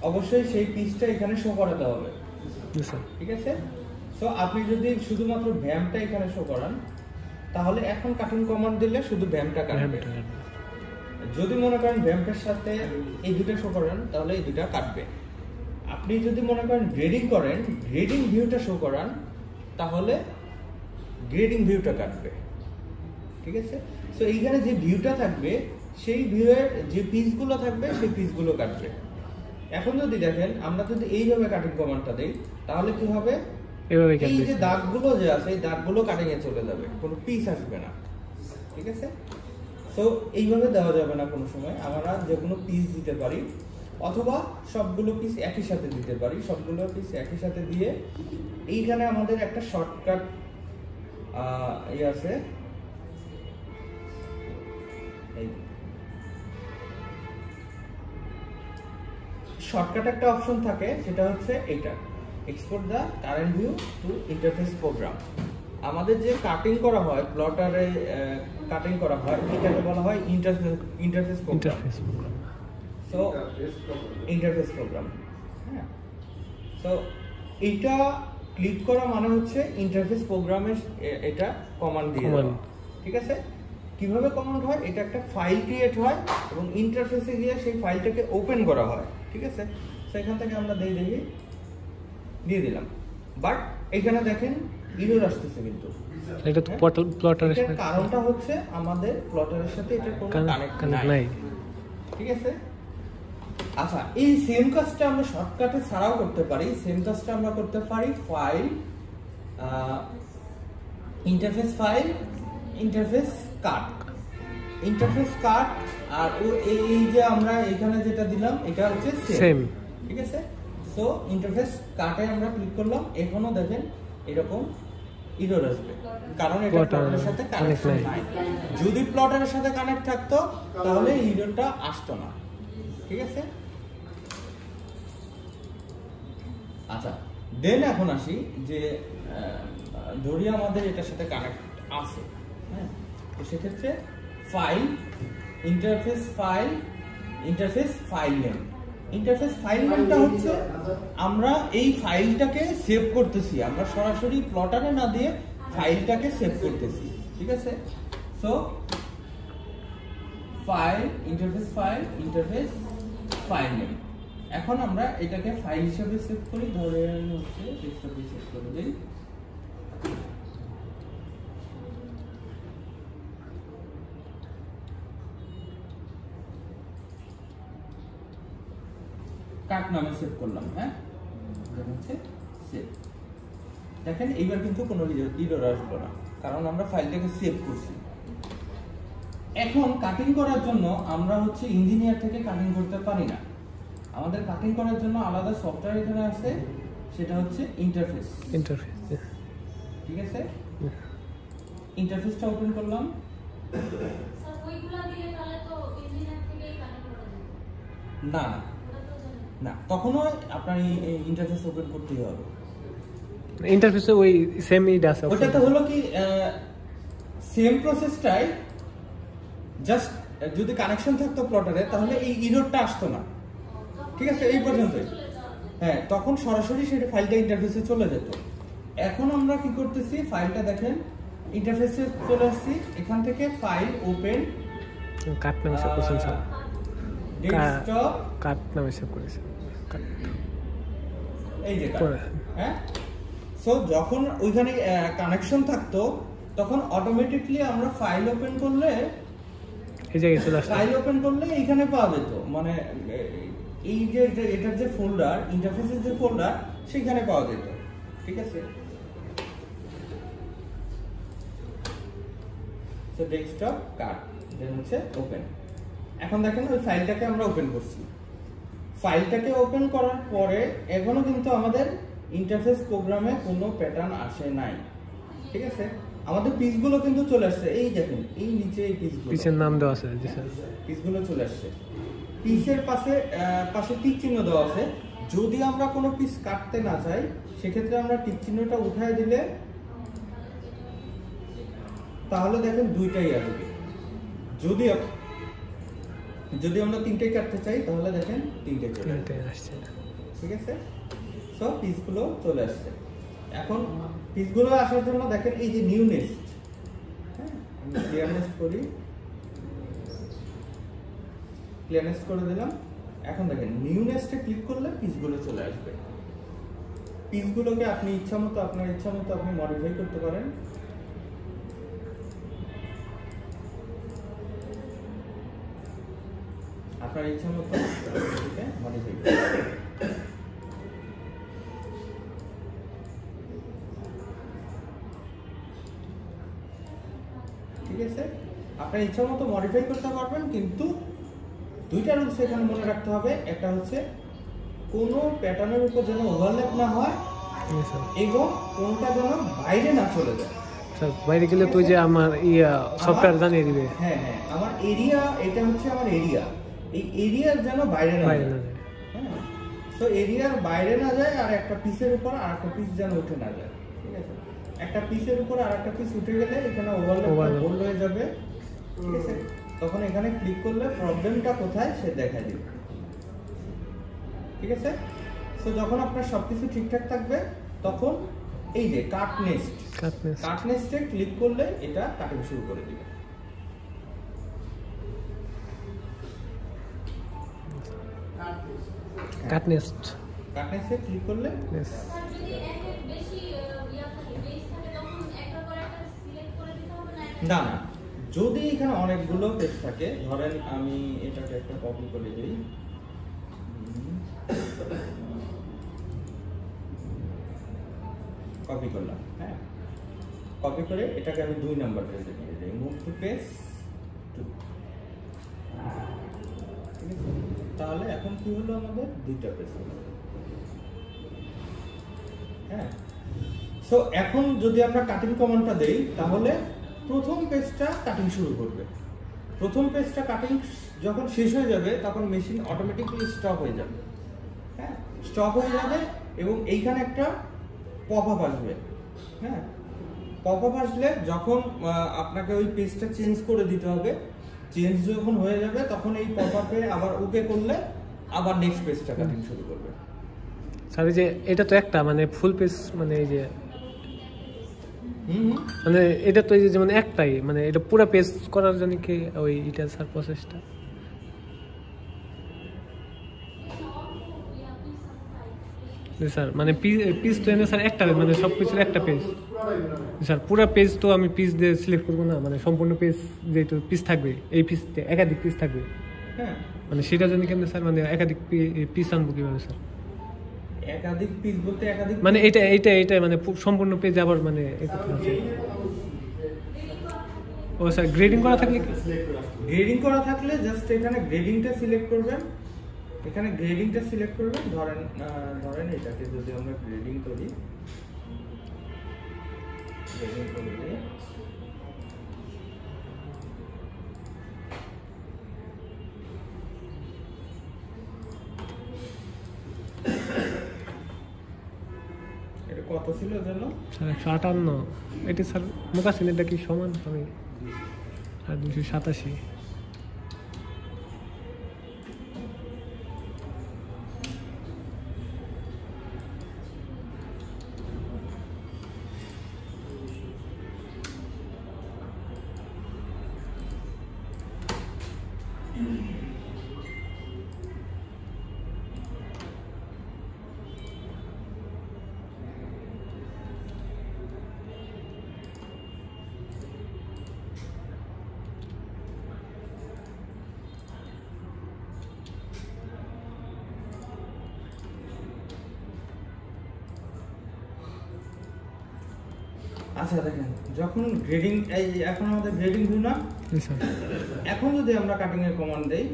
অবশ্যই সেই পিসটা এখানে শো করাতে হবে। ঠিক আছে, সো আপনি যদি শুধুমাত্র ভ্যামটা এখানে শো করান তাহলে এখন কাটিং কমান্ড দিলে শুধু ভ্যামটা কাটবে। যদি মনে করেন ভ্যাম্পের সাথে এই দুটো শো করেন তাহলে এই দুটো কাটবে। আপনি যদি মনে করেন গ্রেডিং করেন, গ্রেডিং ভিউটা শো করান তাহলে গ্রেডিং ভিউটা কাটবে। ঠিক আছে, সো এইখানে যে ভিউটা থাকবে সেই ভিউয়ের যে পিসগুলো থাকবে সেই পিসগুলো কাটবে। এখন যদি দেখেন আমরা যদি এইভাবে কাটিং কমান্ডটা দেই তাহলে কি হবে, এই যে দাগগুলো যে আছে এই দাগগুলো কাটিং এ চলে যাবে, কোনো পিস আসবে না। ঠিক আছে, তো এইভাবে দেওয়া যাবে না কোনো সময়। আমরা যে কোনো পিস দিতে পারি অথবা সবগুলো পিস একই সাথে দিতে পারি। সবগুলো পিস একই সাথে দিয়ে এইখানে আমাদের একটা শর্টকাট আছে, শর্টকাট একটা অপশন থাকে, সেটা হচ্ছে এইটা, export the current view to interface program. আমাদের যে কাটিং করা হয় প্লটারে কাটিং করা হয় এটাকে বলা হয় interface program. So interface program, হ্যাঁ, সো এটা ক্লিক করা মানে হচ্ছে ইন্টারফেস প্রোগ্রামের এটা কমান্ড দিয়ে দেওয়া। ঠিক আছে, কিভাবে কমান্ড হয়, এটা একটা ফাইল ক্রিয়েট হয় এবং ইন্টারফেসে গিয়ে সেই ফাইলটাকে ওপেন করা হয়। ঠিক আছে, সেখান থেকে আমরা দিয়ে দিলাম, বাট এখানে দেখেন ইরর আসতেছে, কিন্তু এটা তো প্লটারের সাথে, কারণটা হচ্ছে আমাদের প্লটারের সাথে এটা কোনো কানেক্ট নাই। ঠিক আছে, আচ্ছা, এই সেম কাজটা আমরা শর্টকাটে ছাড়াও করতে পারি। সেম কাজটা আমরা করতে পারি ফাইল, ইন্টারফেস ফাইল, ইন্টারফেস কাট, ইন্টারফেস কাট, আর এই যে আমরা এখানে যেটা দিলাম এটা হচ্ছে সেম। ঠিক আছে, সো ইন্টারফেস কাটে আমরা ক্লিক করলাম, এখনো দেখেন এরকম ইরর আসবে, কারণ এটা প্লটারের সাথে কানেকশন নাই। যদি প্লটারের সাথে কানেক্ট থাকতো তাহলে এই ইররটা আসতো না। ঠিক আছে, আচ্ছা, দেন এখন আসি যে ধরি আমাদের এটার সাথে কানেক্ট আছে, হ্যাঁ, তো সেক্ষেত্রে file, interface file, interface file name. Interface file নেমটা হচ্ছে আমরা এই ফাইলটাকে সেভ করতেছি, আমরা সরাসরি প্লটারে না দিয়ে ফাইলটাকে সেভ করতেছি। ঠিক আছে, so file, interface file, interface file name. এখন আমরা এটাকে ফাইল হিসেবে সেভ করি, ধরে হচ্ছে ডেস্কটপে সেভ করে দেই। কাট নামে সেভ করলাম, হ্যাঁ, হচ্ছে সেভ। দেখেন এইবার কিন্তু কোনো ইরর আসলো না, কারণ আমরা ফাইলটাকে সেভ করছি। এখন কাটিং করার জন্য আমরা হচ্ছে ইঞ্জিনিয়ার থেকে কাটিং করতে পারি না, আমাদের কাটিং করার জন্য আলাদা সফটওয়্যার এখানে আছে, সেটা হচ্ছে ইন্টারফেস। ঠিক আছে, ইন্টারফেসটা ওপেন করলাম। না না, তখনও আপনার ইন্টারফেস ওপেন করতেই হবে। ইন্টারফেসে ওই সেম ইড আছে, ওটাতে হলো কি সেম প্রসেসটাই, জাস্ট যদি কানেকশন থাকতো প্লটারে তাহলে এই ইররটা আসতো না। ঠিক আছে, এই পর্যন্তই। হ্যাঁ, তখন সরাসরি সেটা ফাইলটা ইন্টারফেসে চলে যেত। এখন আমরা কি করতেছি, ফাইলটা দেখেন ইন্টারফেসে চলে আসছি, এখান থেকে ফাইল ওপেন, কাট নামে সেভ করছেন স্যার, ডেস্কটপ কাট নামে সেভ করেছেন, এই যে হ্যাঁ। সো যখন ওইখানে কানেকশন থাকতো তখন অটোমেটিকলি আমরা ফাইল ওপেন করলে এই জায়গায় চলে আসতো, ফাইল ওপেন করলে এখানে পাওয়া যেত, মানে এই যে এটার যে ফোল্ডার, ইন্টারফেসের যে ফোল্ডার সেখানে পাওয়া যেত। ঠিক আছে, সো ডেস্কটপ কাট, দেন হচ্ছে ওপেন। এখন দেখেন ওই ফাইলটাকে আমরা ওপেন করছি, ফাইলটাকে ওপেন করার পরে এখনো কিন্তু আমাদের ইন্টারফেস প্রোগ্রামে কোনো প্যাটার্ন আসে নাই। ঠিক আছে, আমাদের পিসগুলো কিন্তু চলে আসছে, এই দেখেন এই নিচে এই পিসগুলো, পিসের নাম দেওয়া আছে, জি স্যার, পিসগুলো চলে আসছে। পিসের পাশে টিক চিহ্ন দেওয়া আছে। যদি আমরা কোনো পিস কাটতে না চাই সেক্ষেত্রে আমরা টিক চিহ্নটা উঠায় দিলে তাহলে দেখেন দুইটাই আসবে। যদি আমরা 3টে কাটতে চাই তাহলে দেখেন 3টে চলে আসছে। ঠিক আছে, সো পিসগুলো চলে আসছে। এখন পিসগুলো আসার জন্য দেখেন এই যে নিউ নেস্ট, হ্যাঁ আমি ক্লিয়ার নেস্ট করি, ক্লিয়ার নেস্ট করে দিলাম। এখন দেখেন নিউ নেস্টে ক্লিক করলে পিসগুলো চলে আসবে। পিসগুলোকে আপনি ইচ্ছামতো আপনার ইচ্ছামতো আপনি মডিফাই করতে পারেন। আপনার ইচ্ছামতো এটাকে মডিফাই করতে পারেন। ঠিক আছে, আপনার ইচ্ছামতো মডিফাই করতে পারবেন, কিন্তু দুইটা রুলস এখানে মনে রাখতে হবে। একটা হচ্ছে কোনো প্যাটার্নের উপর যেন ওভারল্যাপ না হয় এবং কোনটা যেন বাইরে না চলে যায়। স্যার বাইরে গেলে তো যে আমার সফটওয়্যার জানিয়ে দিবে। হ্যাঁ হ্যাঁ, আমার এরিয়া, এটা হচ্ছে আমার এরিয়া, এই এরিয়ার যেন বাইরে না যায়। হ্যাঁ, তো এরিয়ার বাইরে না যায়, আর একটা পিসের উপর আর একটা পিস যেন উঠে না যায়। ঠিক আছে, একটা পিসের উপর আর একটা পিস উঠে গেলে এখানে ওভারল্যাপ বোল্ড হয়ে যাবে। ঠিক আছে, তখন এখানে ক্লিক করলে প্রবলেমটা কোথায় সে দেখায় দিবে। ঠিক আছে, সো যখন আপনার সবকিছু ঠিকঠাক থাকবে তখন এই যে কাট নেস্টে ক্লিক করলে এটা কাটিং শুরু করে দিবে। কাট নেস্টে ক্লিক করলে না না, যদি এখানে অনেকগুলো পেজ থাকে, ধরেন আমি এটাকে একটা কপি করে দিই, কপি করলাম, হ্যাঁ কপি করে এটাকে আমি 2 নাম্বার পেজে নিয়ে যাই, মুভ টু পেজ 2। ঠিক আছে, তাহলে এখন কি হলো, আমাদের 2টা পেজ হলো। হ্যাঁ, সো এখন যদি আমরা কাটিং কমান্ডটা দেই তাহলে প্রথম পেজটা কাটিং শুরু করবে। প্রথম পেজটা কাটিং যখন শেষ হয়ে যাবে তখন মেশিন অটোমেটিক্যালি স্টপ হয়ে যাবে। হ্যাঁ, স্টপ হয়ে যাবে এবং এইখানে একটা পপআপ আসবে। হ্যাঁ, পপআপ আসলে যখন আপনাকে ওই পেজটা চেঞ্জ করে দিতে হবে, চেঞ্জ যখন হয়ে যাবে তখন এই পপআপে আবার ওকে করলে আবার নেক্সট পেজটা কাটিং শুরু করবে। স্যার যে এটা তো একটা মানে ফুল পেজ, মানে এই যে মানে এটা তো এই যে মানে একটাই, মানে এটা পুরো পেজ করার জন্য কি ওই এটা স্যার প্রসেসটা? স্যার মানে পিস তো এনে স্যার একটা, মানে সব কিছুর একটা পেজ স্যার, পুরো পেজ তো আমি পিস দিয়ে সিলেক্ট করবো না, মানে সম্পূর্ণ পেজ যেহেতু পিস থাকবে, এই পিসতে একাধিক পিস থাকবে। হ্যাঁ, মানে সেটার জন্য কেন স্যার, মানে একাধিক পিস আনবো কিভাবে স্যার? একাধিক পিস বলতে একাধিক মানে এটা মানে সম্পূর্ণ পেজ আবার মানে ও স্যার গ্রেডিং করা থাকলে কি? গ্রেডিং করা থাকলে জাস্ট এখানে গ্রেডিংটা সিলেক্ট করবেন, এখানে গ্রেডিংটা সিলেক্ট করবেন। ধরেন এটাকে যদি আমরা গ্রেডিং করি, গ্রেডিং করে দিই, এটা কত ছিল জানো স্যার? 158। এটা স্যার মোকাসিন এটা কি সমান হবে? আর 287। আচ্ছা দেখেন, যখন গ্রেডিং এই এখন আমাদের গ্রেডিং হলো না, এখন যদি আমরা কাটিং এর কমান্ড দেই,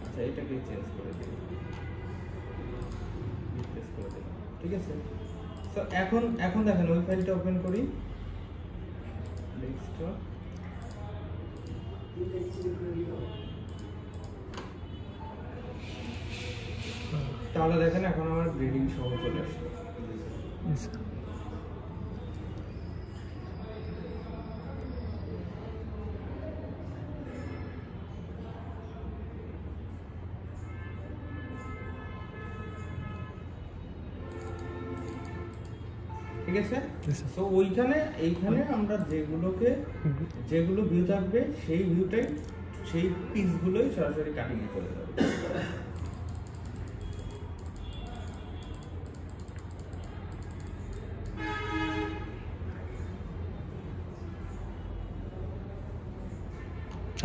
আচ্ছা এটাকে চেঞ্জ করে দিই, রিপ্লেস করে দিই। ঠিক আছে, তো এখন দেখেন ওই ফাইলটা ওপেন করি, ডেস্কটপ, তাহলে দেখেন এখন আমার গ্রেডিং সহ চলে আসছে। আছে? Yes, sir. তো এইখানে আমরা যেগুলো ভিউ থাকবে সেই ভিউটাই সেই পিসগুলোই সরাসরি কাটিং এ চলে যাবে।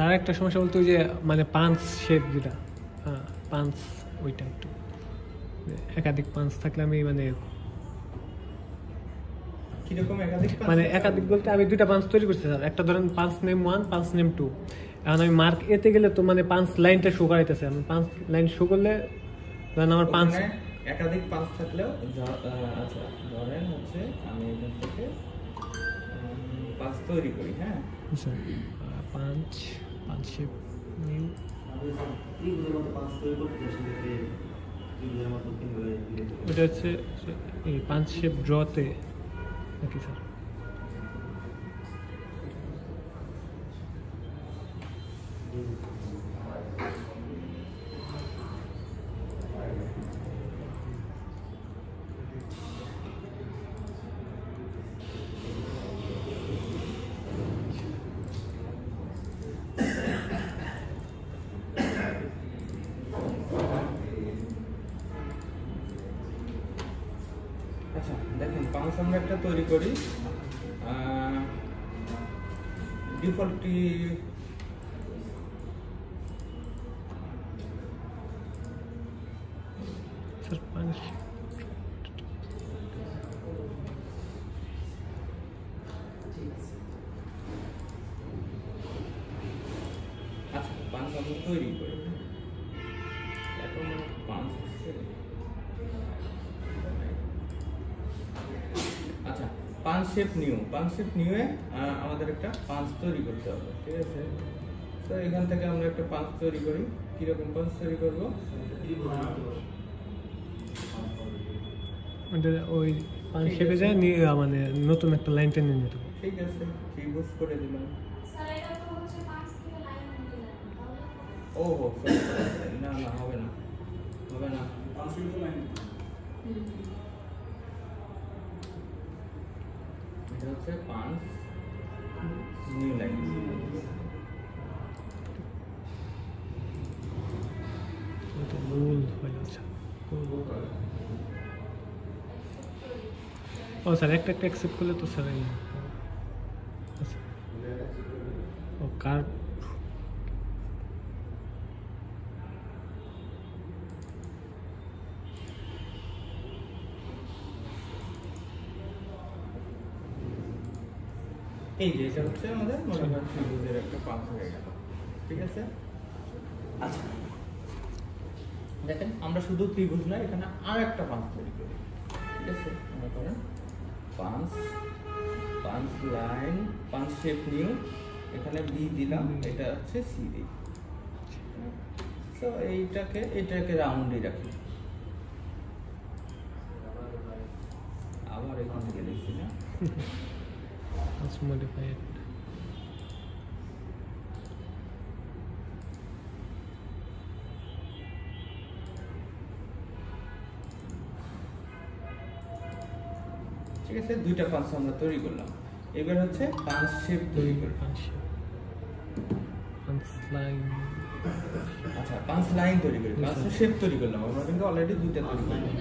আর একটা সমস্যা বলতে ওই যে মানে পাঞ্চ শেপ যেটা, পাঞ্চ ওইটা একটু একাধিক পাঞ্চ থাকলে আমি মানে কিরকম একাধিক পাঁচ? মানে একাধিক বলতে আমি দুইটা পাঞ্চ তৈরি করছি স্যার। একটা ধরেন পাঞ্চ নেম 1, পাঞ্চ নেম 2। এখন আমি মার্ক এতে গেলে তো মানে পাঞ্চ লাইনটা শো করাইতেছে। আমি পাঞ্চ লাইন শো করলে ধরেন আমার পাঞ্চ একাধিক পাঁচ থাকলেও আচ্ছা ধরেন হচ্ছে আমি এখান থেকে পাঁচ তৈরি করি। হ্যাঁ স্যার, পাঞ্চ শেপ নিউ ওটা হচ্ছে এই পাঞ্চ শেপ ড্রতে নাকি স্যার? আচ্ছা দেখেন পাঁচ আমরা একটা তৈরি করি, ডিফল্টটি স্যার পাঞ্চ আচ্ছা পাঁচ আমরা তৈরি করি। এখন পাঁচ আচ্ছা পাঁচ শেপ নিউ এ আমাদের একটা পাঁচ তৈরি করতে হবে। ঠিক আছে, তো এখান থেকে আমরা একটা পাঁচ তৈরি করি। কিরকম পাঁচ তৈরি করবো? ওই পাঞ্চ শেপে যায় মানে নতুন একটা লাইন টেনে নিতে হবে। ঠিক আছে, ত্রিভুজ করে দিলাম। ও না হবে না এটা হচ্ছে পাঁচ নিউ লাইন। গোল হয়ে যাচ্ছে। ও স্যার একটা অ্যাকসেপ্ট করলে তো স্যার ও কার্ভ এই যে এটা হচ্ছে আমাদের মনে করেন ত্রিভুজের একটা পাঁচ হয়ে গেল। ঠিক আছে, আচ্ছা দেখেন আমরা শুধু ত্রিভুজ না, এখানে আর একটা পাঁচ তৈরি করি। ঠিক আছে, মনে করেন পাঁচ লাইন, পাঁচ শেপ নিউ, এখানে বি দিলাম, এটা হচ্ছে সি দিই। তো এটাকে রাউন্ডে রাখি। আবার এখান থেকে দেখছি না let's modify it. ঠিক আছে, দুইটা পাঁচ আমরা তৈরি করলাম। এবার হচ্ছে পাঁচ শেপ তৈরি করি। পাঁচ লাইন, আচ্ছা পাঁচ লাইন তৈরি করি, পাঁচ শেপ তৈরি করলাম। আমরা কিন্তু অলরেডি দুইটা তৈরি করলাম।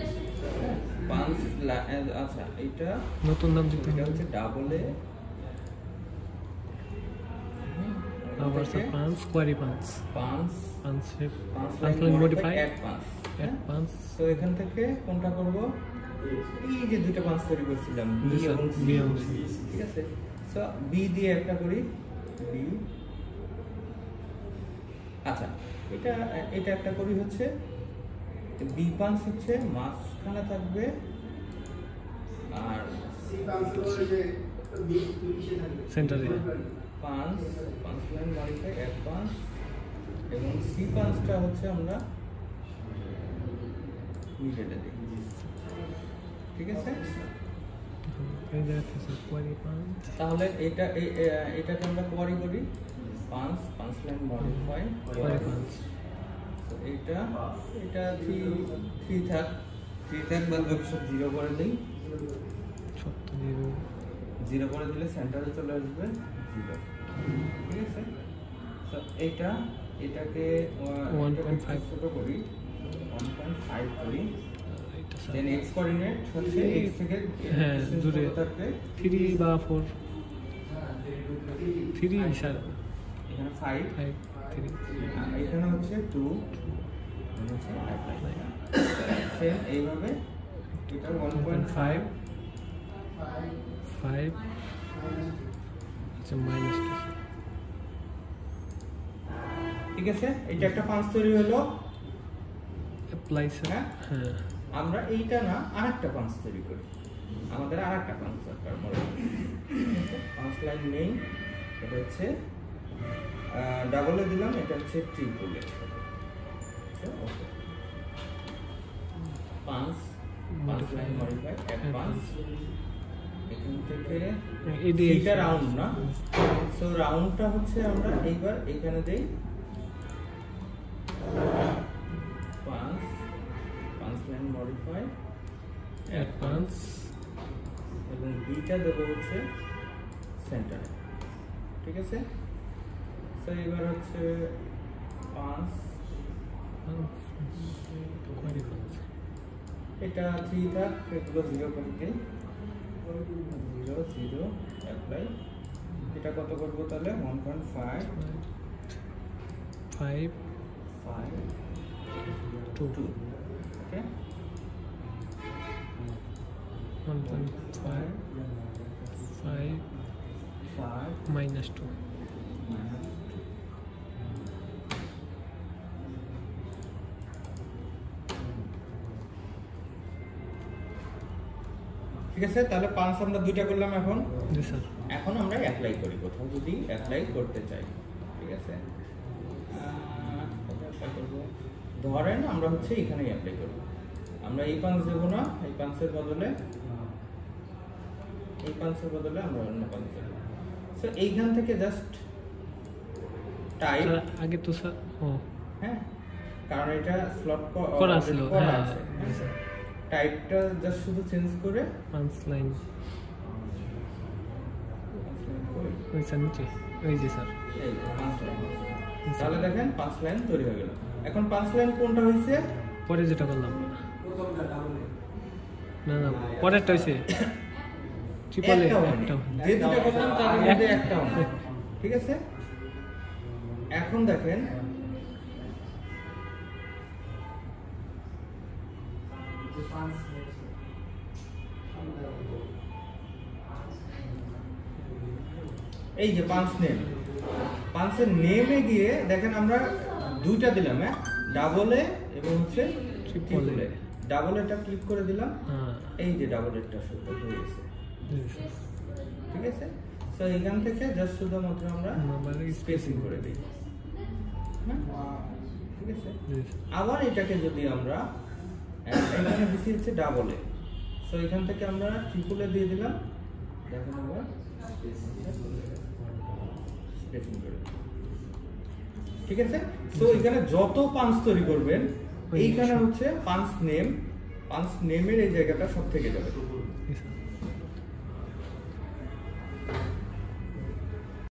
পাঁচ লাইন, আচ্ছা এটা নতুন নাম দিতে এটা হচ্ছে ডাবল এ, আবার স্যার পাঁচ কোয়ারি পাঁচ শেপ, পাঁচ লাইন মডিফাই অ্যাড পাঁচ। তো এখান থেকে কোনটা করব? এই যে দুইটা পাঁচ তৈরি করছিলাম বি এবং সি। ঠিক আছে, সো বি দিয়ে একটা করি বি। আচ্ছা এটা একটা করি হচ্ছে বি পাঁচ হচ্ছে মাঝখানে থাকবে, আর সেন্টারে পাঁচ লাইন মডিফাই এক পাঁচ, এবং সি পাঁচটা হচ্ছে আমরা মিডলে দিই। ঠিক আছে, এই জায়গাতে স্যার কোয়ারি পাঁচ, তাহলে এটাকে আমরা কোয়ারি করি পাঁচ লাইন মডিফাই কোয়ারি পাঁচ। তো এটা থ্রি থাক বাদ বাকি সব জিরো করে দিই। জিরো করে দিলে সেন্টারে চলে আসবে 0, ঠিক আছে। তো এটাকে 1.5 ছোট করি, 1.5 করি, দেন x কোঅর্ডিনেট হচ্ছে x থেকে হ্যাঁ দূরে থাকবে 3 বা 4 3 স্যার এখানে 5 3 এখানে হচ্ছে 2 হচ্ছে সেম এইভাবে এটা 1.5 5 আচ্ছা -2 ঠিক আছে। এটা একটা পাঁচ তৈরি হলো। Apply sir. হ্যাঁ আমরা এইটা না আরেকটা পাঁচ তৈরি করি, আমাদের আরেকটা পাঁচ দরকার পাঁচ লাইন নেই, এটা হচ্ছে ডাবলে দিলাম, এটা হচ্ছে ট্রিপলে। পাঁচ লাইন মডিফাই অ্যাডভান্স, এখান থেকে এটা রাউন্ড না, সো রাউন্ডটা হচ্ছে আমরা এইবার এখানে দেই 5 লাইন মডিফাই অ্যাডভান্স এবং বিটা দেবো হচ্ছে সেন্টার, ঠিক আছে। সো এবার হচ্ছে 5 এটা 3 থাক, এগুলো 0 করে দিই, 0 0 অ্যাপ্লাই। এটা কত করবো তাহলে 1.5 5 2 ওকে 1.5 -2 ঠিক আছে। তাহলে 5 আমরা দুইটা করলাম। এখন জি স্যার, এখন আমরা অ্যাপ্লাই করি, কোথাও যদি অ্যাপ্লাই করতে চাই, ঠিক আছে। ধরেন আমরা হচ্ছে এখানেই অ্যাপ্লাই করব, আমরা এই পাঁচ দেবো না, এই পাঁচের বদলে আমরা অন্য পাঁচ দেবো। সো এইখান থেকে জাস্ট টাইপ আগে তো স্যার হ্যাঁ, কারণ এটা স্লট করা ছিল, হ্যাঁ টাইপটা জাস্ট শুধু চেঞ্জ করে 5 লাইন ওই স্যার নিচে ওই যে স্যার এই 5 লাইন, তাহলে দেখেন 5 লাইন তৈরি হয়ে গেল। এখন 5 লাইন কোনটা হয়েছে? পরে যেটা করলাম না পরেরটা হইছে ট্রিপলে একটা, যে দুটো করলাম তার মধ্যে একটা হবে, ঠিক আছে। এখন দেখেন এই যে 5 নেম, 5 এর নেমে গিয়ে দেখেন আমরা দুইটা দিলাম, হ্যাঁ ডাবলে এবং হচ্ছে ট্রিপলে। ডাবল এটা ক্লিক করে দিলাম, এই যে ডাবল এটা শুরু হয়ে গেছে, ঠিক আছে। সো এখান থেকে জাস্ট শুধুমাত্র আমরা স্পেসিং করে দিই, ঠিক আছে। আবার এটাকে যদি আমরা এখানে দিচ্ছি হচ্ছে ডাবলে, সো এখান থেকে আমরা ট্রিপলে দিয়ে দিলাম, দেখেন আবার স্পেসিং করে, ঠিক আছে। সো এখানে যত পাঁচ তৈরি করবেন এইখানে হচ্ছে 5 নেমের এই জায়গাটা সব থেকে যাবে।